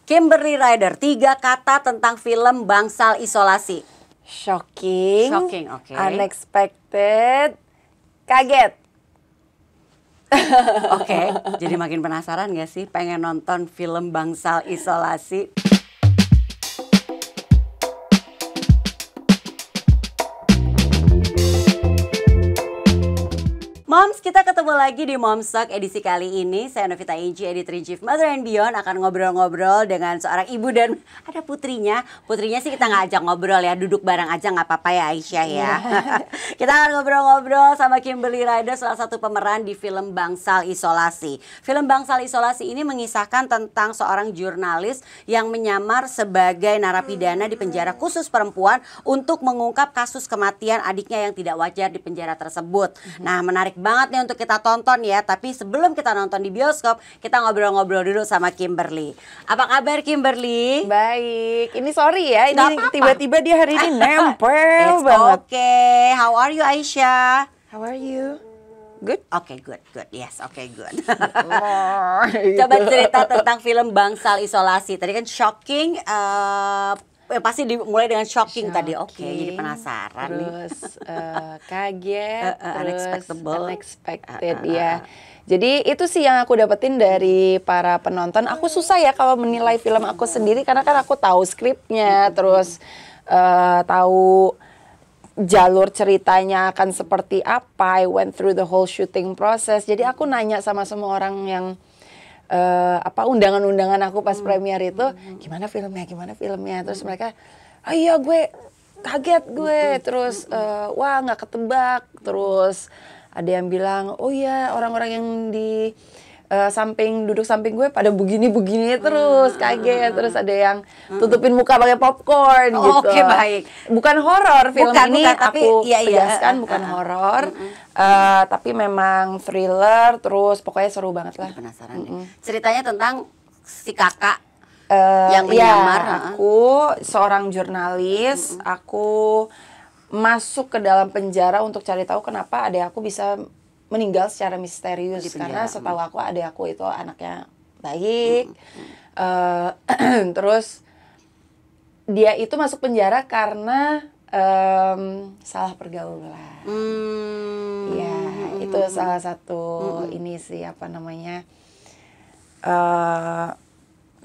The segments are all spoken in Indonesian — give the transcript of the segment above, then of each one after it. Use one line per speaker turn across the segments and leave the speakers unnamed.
Kimberly Ryder, 3 kata tentang film Bangsal Isolasi.
Shocking,
oke.
unexpected, kaget.
Oke, jadi makin penasaran gak sih pengen nonton film Bangsal Isolasi? Moms, kita ketemu lagi di Moms Talk edisi kali ini. Saya Novita Inci, Editor-in-Chief Mother and Beyond, akan ngobrol-ngobrol dengan seorang ibu dan ada putrinya. Putrinya sih kita nggak ajak ngobrol ya, duduk bareng aja nggak apa-apa ya Aisyah ya. Kita akan ngobrol-ngobrol sama Kimberly Ryder, salah satu pemeran di film Bangsal Isolasi. Film Bangsal Isolasi ini mengisahkan tentang seorang jurnalis yang menyamar sebagai narapidana di penjara khusus perempuan untuk mengungkap kasus kematian adiknya yang tidak wajar di penjara tersebut. Nah, menarik banget nih untuk kita tonton ya. Tapi sebelum kita nonton di bioskop, kita ngobrol-ngobrol dulu sama Kimberly. Apa kabar Kimberly?
Baik, ini sorry ya, ini tiba-tiba dia hari ini nempel banget.
Okay. How are you Aisyah?
How are you? Good?
Oke, good. Yes, good. Coba cerita tentang film Bangsal Isolasi. Tadi kan shocking, pasti dimulai dengan shocking tadi. Oke, jadi penasaran nih.
Terus kaget, terus unexpected ya. Jadi itu sih yang aku dapetin dari para penonton. Aku susah ya kalau menilai film aku sendiri karena kan aku tahu skripnya, terus tahu jalur ceritanya akan seperti apa. I went through the whole shooting process. Jadi aku nanya sama semua orang yang undangan-undangan aku pas premier itu, gimana filmnya, terus mereka, iya gue kaget gue, terus wah nggak ketebak, terus ada yang bilang, oh iya orang-orang yang di duduk samping gue pada begini terus kaget, terus ada yang tutupin muka pakai popcorn gitu.
Oke, baik.
Bukan horor film ini,
tapi
aku
iya.
tegaskan bukan horor, tapi memang thriller, terus pokoknya seru banget lah.
Penasaran deh. Ceritanya tentang si kakak yang menyamar.
Aku seorang jurnalis, aku masuk ke dalam penjara untuk cari tahu kenapa adik aku bisa meninggal secara misterius, karena setahu aku adik aku itu anaknya baik. Terus dia itu masuk penjara karena salah pergaulan. Ya, itu salah satu ini sih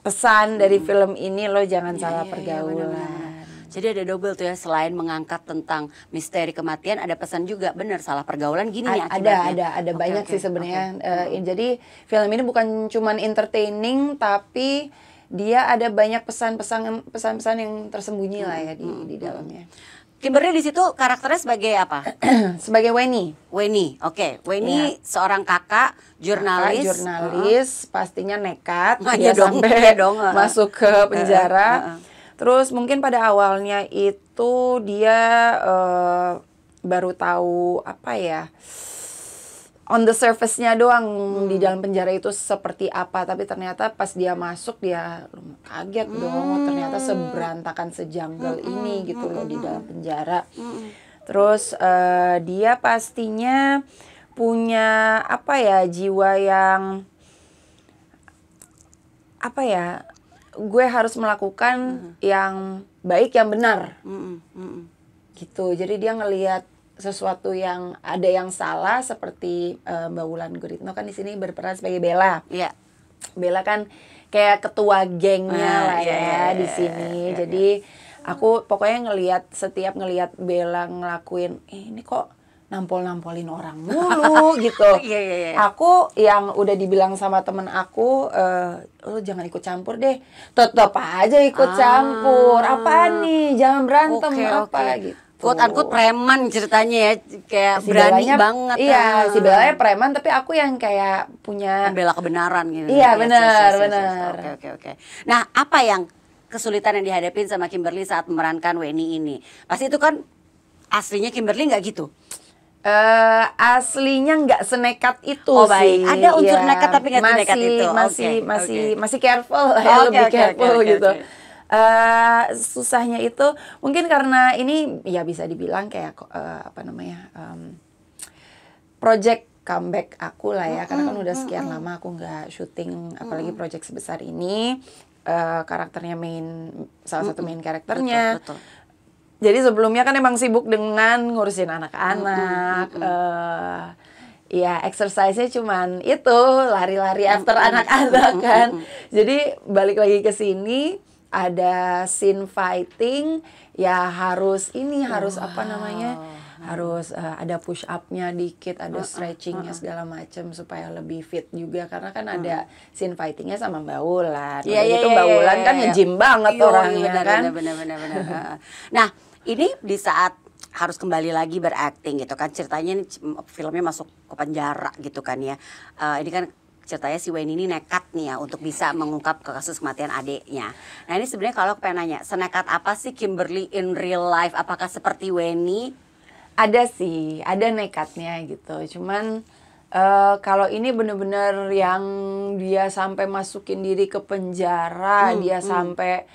pesan dari film ini, lo jangan salah pergaulan.
Benar. Jadi ada double tuh ya, selain mengangkat tentang misteri kematian, ada pesan juga, bener salah pergaulan gini nih akibatnya.
Ada banyak sih sebenarnya. Jadi film ini bukan cuman entertaining, tapi dia ada banyak pesan-pesan yang tersembunyi lah ya di dalamnya.
Kimberly di situ karakternya sebagai apa?
Sebagai Weni,
oke. Weni seorang kakak jurnalis, pastinya nekat, sampai
masuk ke penjara. Terus mungkin pada awalnya itu dia baru tahu on the surface-nya doang di dalam penjara itu seperti apa, tapi ternyata pas dia masuk dia kaget dong, ternyata seberantakan sejanggal ini gitu loh di dalam penjara. Terus dia pastinya punya jiwa yang gue harus melakukan yang baik, yang benar gitu. Jadi dia ngelihat sesuatu yang ada yang salah, seperti Mbak Wulan Guritno kan di sini berperan sebagai Bella.
Iya.
Bella kan kayak ketua gengnya di sini. Jadi aku pokoknya setiap ngelihat Bella ngelakuin ini kok nampol-nampolin orang mulu gitu. Aku yang udah dibilang sama temen aku, lo jangan ikut campur deh. Tetap aja ikut campur. Apaan nih? Jangan berantem gitu.
Quote-unquote preman ceritanya ya, kayak berani banget.
Iya, si Bella preman, tapi aku yang kayak punya
bela kebenaran gitu.
Iya, benar.
Oke. Nah, apa yang kesulitan yang dihadapin sama Kimberly saat memerankan Weni ini? Pasti itu kan aslinya Kimberly nggak gitu?
Aslinya nggak senekat itu
sih. Ada unsur nekat tapi nggak senekat itu.
Masih careful, lebih careful gitu. Susahnya itu mungkin karena ini ya bisa dibilang kayak project comeback aku lah ya, karena kan udah sekian lama aku nggak syuting, apalagi project sebesar ini. karakternya salah satu main karakternya.
Betul.
Jadi sebelumnya kan emang sibuk dengan ngurusin anak-anak. Ya exercise-nya cuman itu lari-lari after anak-anak kan. Jadi balik lagi ke sini ada scene fighting ya harus apa namanya? Harus ada push up-nya dikit, ada stretching-nya segala macam supaya lebih fit juga karena kan ada scene fighting-nya sama Mbak Wulan. Itu Mbak Wulan kan nge-gym banget orangnya kan.
Benar. Nah, ini di saat harus kembali lagi berakting gitu kan, ceritanya ini filmnya masuk ke penjara gitu kan ya. Ini kan ceritanya si Weni ini nekat nih ya untuk bisa mengungkap kasus kematian adiknya. Nah ini sebenarnya kalau pengen nanya, senekat apa sih Kimberly in real life? Apakah seperti Weni?
Ada sih, ada nekatnya gitu. Cuman kalau ini bener-bener yang dia sampai masukin diri ke penjara, dia sampai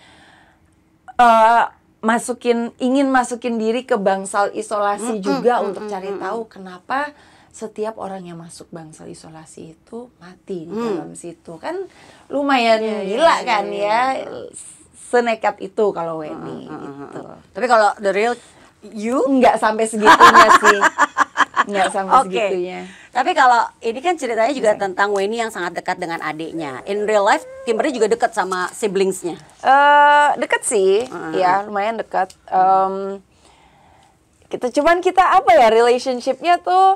ingin masukin diri ke bangsal isolasi juga untuk cari tahu kenapa setiap orang yang masuk bangsal isolasi itu mati di dalam situ. Kan lumayan gila kan ya. Senekat itu kalau Weni gitu.
Tapi kalau the real you
nggak sampai segitunya sih. Nggak sampai segitunya.
Tapi kalau ini kan ceritanya juga tentang Weni yang sangat dekat dengan adiknya. In real life, Kimberly juga dekat sama siblingsnya.
Dekat sih, ya lumayan dekat. Kita apa ya relationshipnya tuh?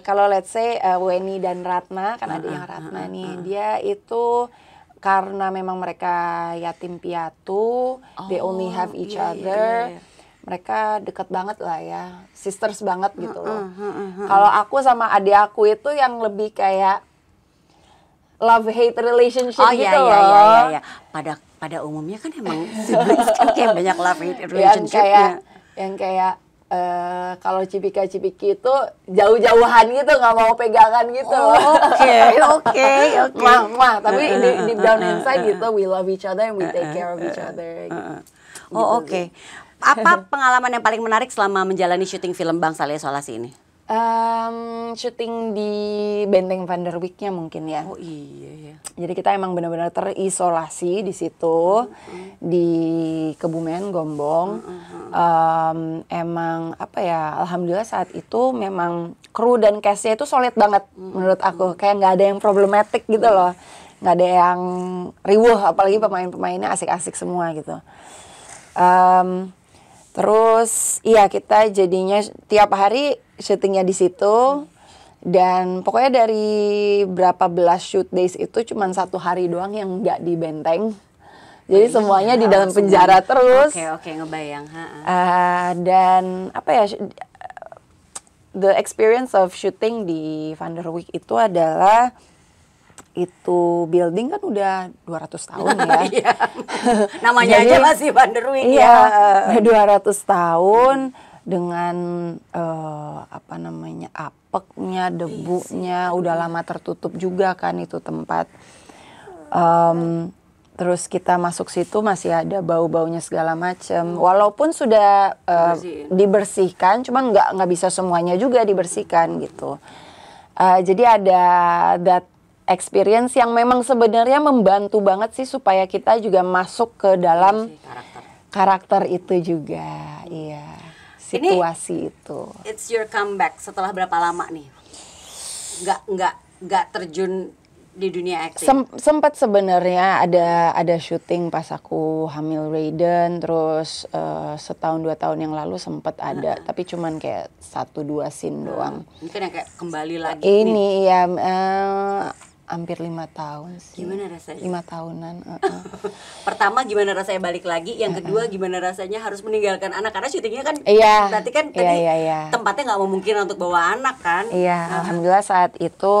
Kalau let's say Weni dan Ratna, kan adiknya Ratna nih, dia itu karena memang mereka yatim piatu, they only have each other. Mereka deket banget lah ya, sisters banget gitu loh. Kalau aku sama adik aku itu yang lebih kayak love hate relationship gitu loh.
Iya. Pada umumnya kan emang siblings kan kayak banyak love hate relationshipnya.
Yang kayak kalau cipika-cipiki itu jauh-jauhan gitu, nggak mau pegangan gitu.
Oke.
Tapi deep down inside gitu, we love each other and we take care of each other. Gitu.
Oke. Apa pengalaman yang paling menarik selama menjalani syuting film Bangsal Isolasi ini?
Syuting di Benteng Van der Wijk-nya mungkin ya.
Oh iya.
Jadi kita emang benar-benar terisolasi di situ di Kebumen Gombong. Emang apa ya? Alhamdulillah saat itu memang kru dan cast-nya itu solid banget menurut aku. Kayak nggak ada yang problematik gitu loh. Nggak ada yang riuh, apalagi pemain-pemainnya asik-asik semua gitu. Terus iya kita jadinya tiap hari syutingnya di situ dan pokoknya dari berapa belas shoot days itu cuma 1 hari doang yang nggak di Benteng. Jadi semuanya di dalam penjara terus.
Oke, ngebayang.
Dan apa ya, the experience of shooting di Van der Wijk itu adalah itu building kan udah 200 tahun ya.
Iya. Namanya aja masih Van der Wijk
ya. 200 tahun dengan apa namanya apeknya, debunya, udah lama tertutup juga kan itu tempat. Terus kita masuk situ masih ada bau-baunya segala macam. Walaupun sudah dibersihkan, cuman nggak bisa semuanya juga dibersihkan gitu. Jadi ada that experience yang memang sebenarnya membantu banget sih supaya kita juga masuk ke dalam karakter itu juga, iya, situasi ini, itu.
It's your comeback setelah berapa lama nih? Nggak terjun di dunia acting.
Sempat sebenarnya ada syuting pas aku hamil Raiden, terus setahun 2 tahun yang lalu sempat ada, tapi cuman kayak 1-2 scene doang.
Mungkin yang kayak kembali lagi.
Ini ya. Hampir 5 tahun sih.
Gimana rasanya?
5 tahunan.
Pertama gimana rasanya balik lagi? Yang kedua gimana rasanya harus meninggalkan anak? Karena syutingnya kan berarti kan tadi tempatnya nggak memungkinkan untuk bawa anak kan?
Iya, alhamdulillah saat itu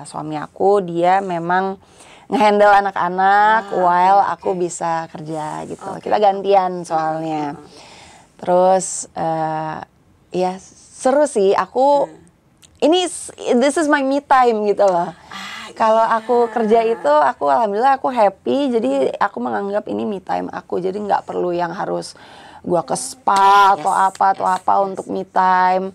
suami aku dia memang ngehandle anak-anak while aku bisa kerja gitu. Kita gantian soalnya. Terus ya seru sih aku. This is my me time gitu loh. Kalau aku kerja itu, alhamdulillah aku happy. Jadi aku menganggap ini me time aku. Jadi nggak perlu yang harus gua ke spa atau apa untuk me time.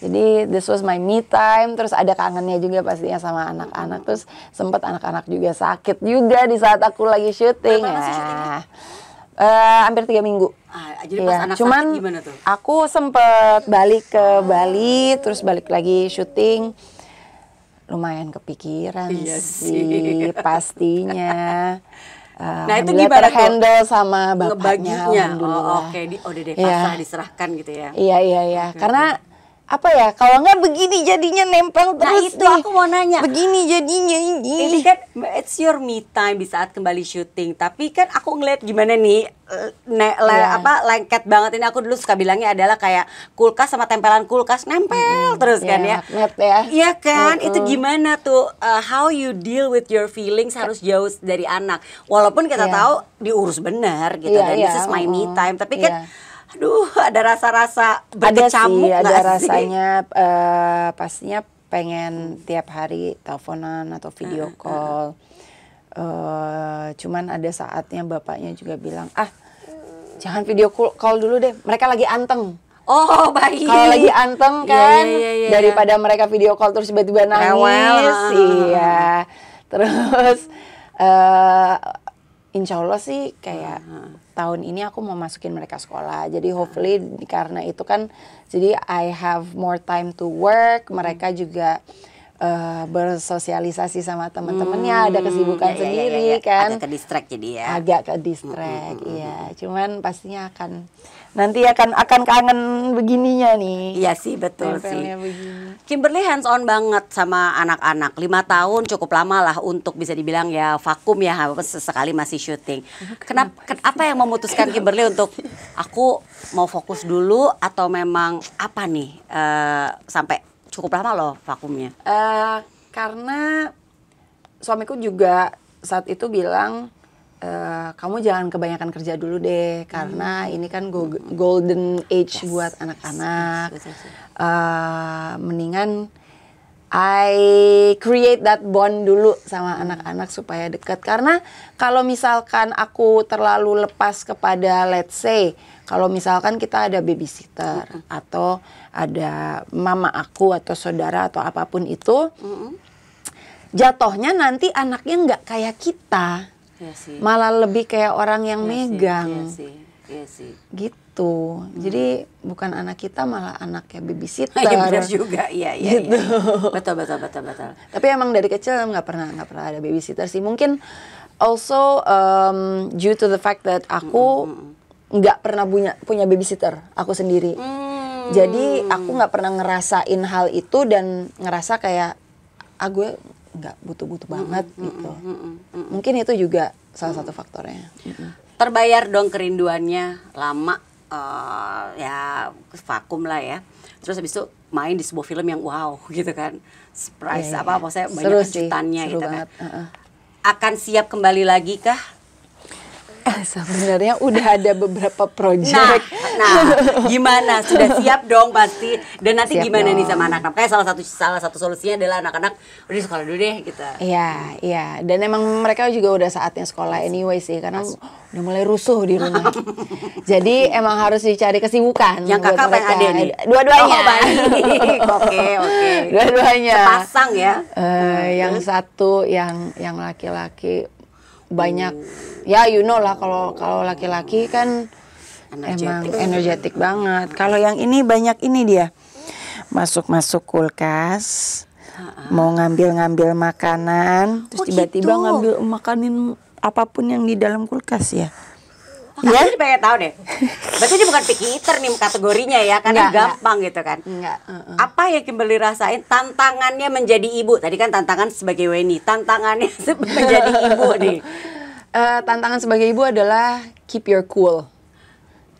Jadi this was my me time. Terus ada kangennya juga pastinya sama anak-anak. Terus sempet anak-anak juga sakit juga di saat aku lagi syuting.
Berapa lama sih syutingnya?
Hampir 3 minggu.
Jadi pas anak
Cuman
sakit gimana tuh?
aku sempet balik ke Bali, terus balik lagi syuting. Lumayan kepikiran sih pastinya.
Nah itu
Alhamdulillah
gimana
terhandle sama bapaknya.
ngebaginya?
Alhamdulillah.
Oke, udah deh pasrah diserahkan gitu ya.
Iya. Karena apa ya, kalau nggak begini jadinya nempel
Nah
terus
itu
nih.
aku mau nanya.
Begini jadinya
Ini kan it's your me time di saat kembali syuting. Tapi kan aku ngeliat gimana nih, lengket banget ini. Aku dulu suka bilangnya adalah kayak kulkas sama tempelan kulkas nempel terus kan ya.
Magnet ya.
Iya kan, itu gimana tuh how you deal with your feelings harus jauh dari anak. Walaupun kita tahu diurus benar gitu dan this is my me time. Tapi kan aduh, ada rasa-rasa berkecamuk
ada
nggak sih?
rasanya pastinya pengen tiap hari teleponan atau video call. Cuman ada saatnya bapaknya juga bilang, jangan video call dulu deh, mereka lagi anteng.
Oh baik.
Kalau lagi anteng kan,
Iya.
daripada mereka video call terus tiba-tiba nangis. Iya. Terus insya Allah sih kayak tahun ini aku mau masukin mereka sekolah. Jadi hopefully karena itu kan, jadi I have more time to work. Mereka juga bersosialisasi sama teman-temannya, ada kesibukan sendiri kan.
Agak ke distract jadi ya.
Agak ke distract, iya. Cuman pastinya nanti akan kangen begininya nih.
Iya sih, betul sih.
Begini.
Kimberly hands on banget sama anak-anak. 5 tahun cukup lama lah untuk bisa dibilang ya vakum ya, sesekali masih syuting. Apa yang memutuskan Kimberly untuk aku mau fokus dulu atau memang apa nih sampai cukup lama loh vakumnya?
Karena suamiku juga saat itu bilang, kamu jangan kebanyakan kerja dulu deh, karena ini kan golden age buat anak-anak. Mendingan I create that bond dulu sama anak-anak supaya dekat. Karena kalau misalkan aku terlalu lepas kepada, let's say, kalau misalkan kita ada babysitter atau ada mama aku atau saudara atau apapun itu, jatuhnya nanti anaknya nggak kayak kita.
Iya sih.
Malah lebih kayak orang yang megang.
Iya sih.
Gitu. Jadi bukan anak kita, malah anaknya babysitter.
Iya benar juga. Iya.
Gitu.
Betul.
Tapi emang dari kecil nggak pernah ada babysitter sih. Mungkin also due to the fact that aku nggak pernah punya babysitter aku sendiri. Jadi aku nggak pernah ngerasain hal itu dan ngerasa kayak gue nggak butuh banget gitu. Mungkin itu juga salah satu faktornya.
Terbayar dong kerinduannya lama, ya vakum lah ya. Terus habis itu main di sebuah film yang wow gitu kan, surprise maksudnya banyak kejutannya gitu kan. Akan siap kembali lagi kah?
Sebenarnya udah ada beberapa project.
Nah, gimana? Sudah siap dong pasti. Dan nanti
Siap
gimana
dong.
nih sama anak-anak? Kayak salah satu solusinya adalah anak-anak udah sekolah dulu deh gitu.
Iya. Dan emang mereka juga udah saatnya sekolah anyway sih, karena udah mulai rusuh di rumah. Jadi emang harus dicari kesibukan.
Yang kakak apa yang adek nih?
Dua-duanya.
Oh baik. Oke.
Dua-duanya.
Sepasang ya.
Yang satu yang laki-laki banyak, ya you know lah, kalau laki-laki kan emang energetik banget. Kalau yang ini banyak ini dia masuk kulkas, mau ngambil makanan, terus tiba-tiba
gitu.
ngambil makanin apapun yang di dalam kulkas ya.
Ya, jadi pengen tahu deh. Berarti dia bukan picky eater nih kategorinya ya, karena gampang gitu kan.
Enggak.
Apa yang Kimberly rasain tantangannya menjadi ibu? Tadi kan tantangan sebagai Weni, tantangannya menjadi ibu nih.
Tantangan sebagai ibu adalah keep your cool.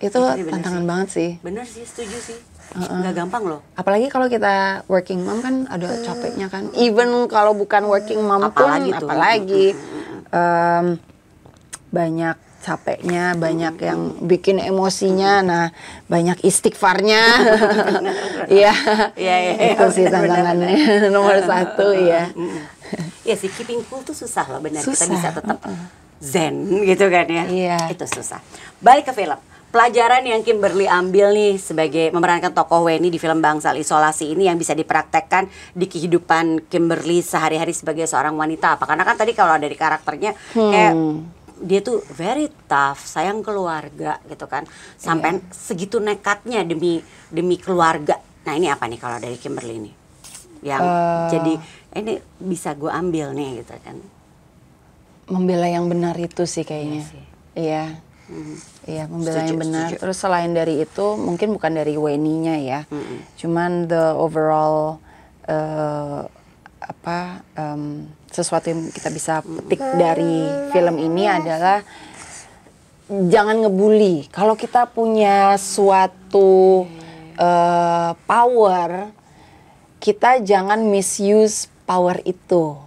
Itu tantangan banget sih.
Bener sih, setuju sih. Nggak gampang loh.
Apalagi kalau kita working mom kan ada capeknya kan. Even kalau bukan working mom pun apalagi banyak capeknya, banyak yang bikin emosinya. Nah, banyak istighfarnya. Iya. Itu sih tantangannya nomor 1 ya.
Iya sih, keeping cool tuh susah loh, benar.
Susah.
Kita bisa tetap zen gitu kan ya.
Iya.
Itu susah. Balik ke film. pelajaran yang Kimberly ambil nih sebagai memerankan tokoh Weni di film Bangsal Isolasi ini yang bisa dipraktekkan di kehidupan Kimberly sehari-hari sebagai seorang wanita apa? Karena kan tadi kalau dari karakternya kayak dia tuh very tough, sayang keluarga gitu kan, sampai segitu nekatnya demi keluarga. Nah ini apa nih kalau dari Kimberly ini yang jadi ini bisa gue ambil nih gitu kan?
Membela yang benar itu sih kayaknya. Iya. Iya, membela yang benar. Setuju. Terus selain dari itu, mungkin bukan dari Weni-nya ya. Cuman the overall sesuatu yang kita bisa petik dari film ini adalah jangan ngebully. Kalau kita punya suatu power, kita jangan misuse power itu.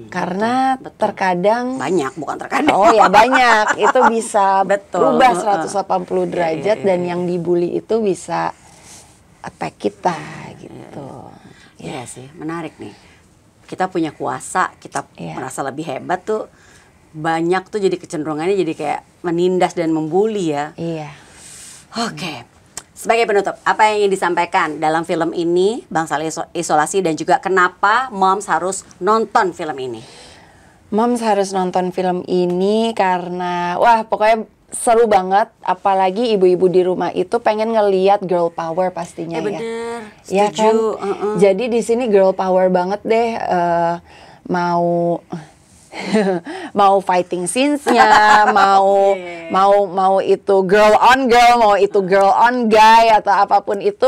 Karena
betul.
Terkadang
banyak, bukan terkadang.
Oh ya banyak, itu bisa berubah 180 derajat dan yang dibully itu bisa attack kita gitu.
Iya sih, menarik nih. Kita punya kuasa, kita merasa lebih hebat tuh, banyak tuh jadi kecenderungannya jadi kayak menindas dan membuli ya.
Iya.
Oke. Sebagai penutup, apa yang ingin disampaikan dalam film ini, Bangsal Isolasi, dan juga kenapa Moms harus nonton film ini?
Moms harus nonton film ini karena, wah pokoknya seru banget. Apalagi ibu-ibu di rumah itu pengen ngeliat girl power pastinya
bener,
ya.
setuju.
Ya kan? Jadi di sini girl power banget deh. Mau fighting scenes-nya, mau itu girl on girl, mau itu girl on guy atau apapun itu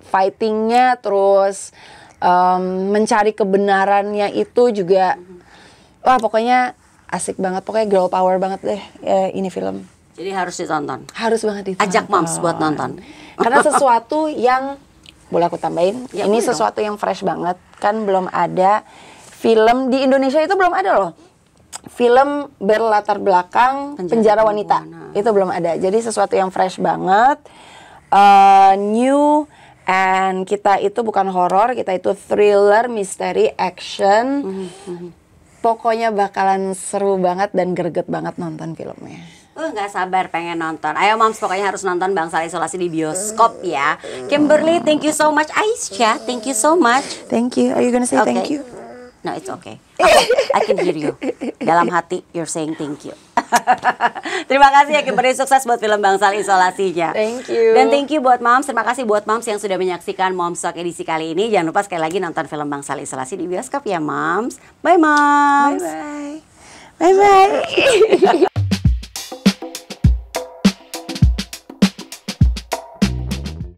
fightingnya, terus mencari kebenarannya itu juga, wah pokoknya asik banget, pokoknya girl power banget deh ini film.
Jadi harus ditonton.
Harus banget ditonton.
Ajak Moms buat nonton.
Karena sesuatu yang boleh aku tambahin,
ya,
ini sesuatu yang fresh banget, kan belum ada. Film di Indonesia itu belum ada loh. Film berlatar belakang penjara wanita. Itu belum ada. Jadi sesuatu yang fresh banget. New. And kita itu bukan horor. Kita itu thriller, misteri, action. Pokoknya bakalan seru banget dan greget banget nonton filmnya.
Nggak sabar pengen nonton. Ayo Moms, pokoknya harus nonton Bangsal Isolasi di bioskop ya. Kimberly, thank you so much. Aisyah, thank you so much.
Thank you. Are you gonna say thank you?
No, it's okay. I can hear you. Dalam hati, you're saying thank you. Terima kasih ya Kimberly, sukses buat film Bangsal Isolasinya.
Thank you.
Dan thank you buat Moms. Terima kasih buat Moms yang sudah menyaksikan Moms Talk edisi kali ini. Jangan lupa sekali lagi nonton film Bangsal Isolasi di bioskop ya Moms. Bye Moms.
Bye bye. Bye bye.